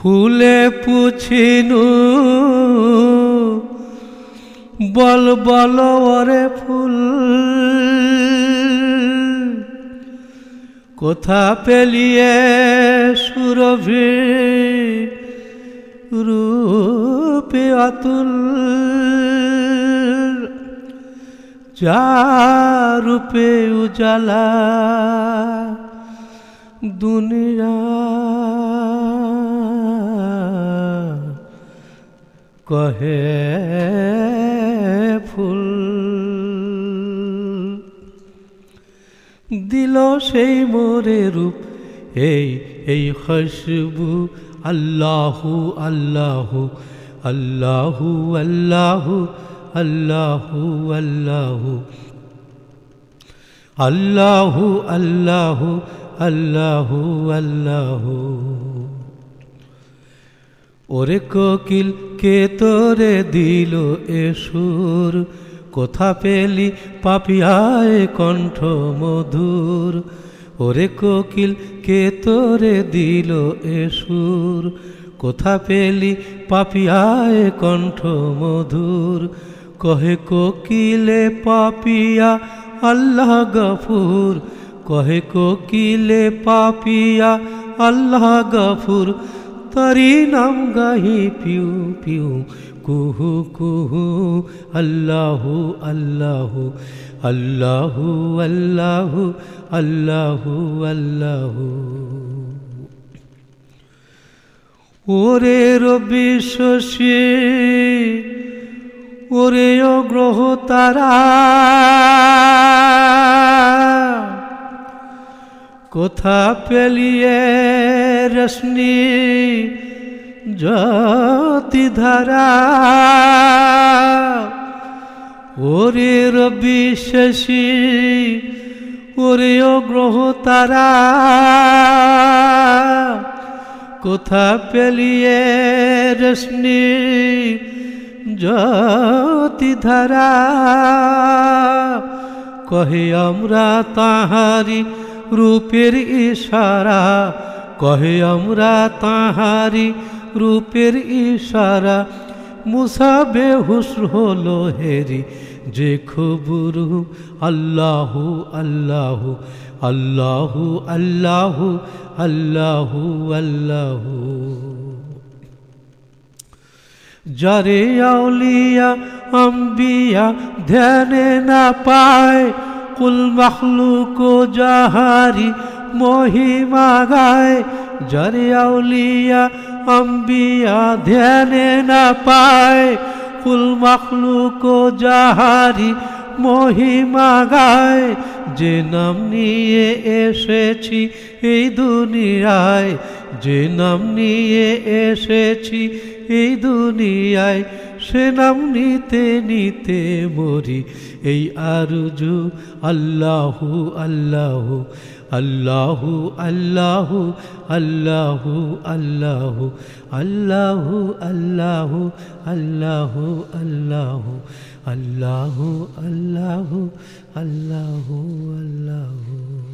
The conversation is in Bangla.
ফুলে পুছিনু বল বল ওরে ফুল কোথা পেলিয়ে সুরভি রূপে অতুল যা রূপে উজালা দুনিয়া কহে ফুল দিল সেই মোরে রূপ এই খুশবু আল্লাহু আল্লাহু আল্লাহু আল্লাহু আল্লাহু আল্লাহু আল্লাহু আল্লাহু আল্লাহু ওরে কোকিল কে তোরে দিল এ সুর কোথা পেলি পাপিয়ায় কণ্ঠ মধুর ওরে কোকিল কে তোরে দিল এ সুর কোথা পেলি পাপিয়ায় কণ্ঠ মধুর কহে কোকিলে পাপিয়া আল্লাহ গফুর কহে কোকিলে পাপিয়া আল্লাহ গফুর তারি নাম গাহি পিউ পিউ কুহু কুহু আল্লাহু আল্লাহু আল্লাহু আল্লাহু আল্লাহু আল্লাহু ওরে রবি শশী ওরে গ্রহ তারা কোথা পেলিয়ে রশ্মি জ্যোতি ধারা ওরে রবি শশী ওরে গ্রহ তারা কোথা পেলিয়ে রশ্মি জ্যোতি ধারা কহে আমরা তাহারি রূপের ইশারা কহে আমরা তাহারি রূপের ইশারা মুসা বেহুশ হলো হেরি যে খবরু আল্লাহু আল্লাহু আল্লাহু আল্লাহু আল্লাহু আল্লাহু যারে আউলিয়া আম্বিয়া ধ্যানে না পায় কুল মখলুক জাহারি মহিমা গায় যারে আউলিয়া আম্বিয়া ধ্যানে না পায় কুল মখলুক জাহারি মহিমা গায় যে নাম নিয়ে এসেছি এই দুনিয়ায় যে নাম নিয়ে এসেছি এই দুনিয়ায় সে নাম নিতে নিতে মরি এই আরজু আল্লাহু আল্লাহু আল্লাহু আল্লাহু আল্লাহু আল্লাহু আল্লাহু আল্লাহু আল্লাহু আল্লাহু আল্লাহু আল্লাহু আল্লাহু আল্লাহু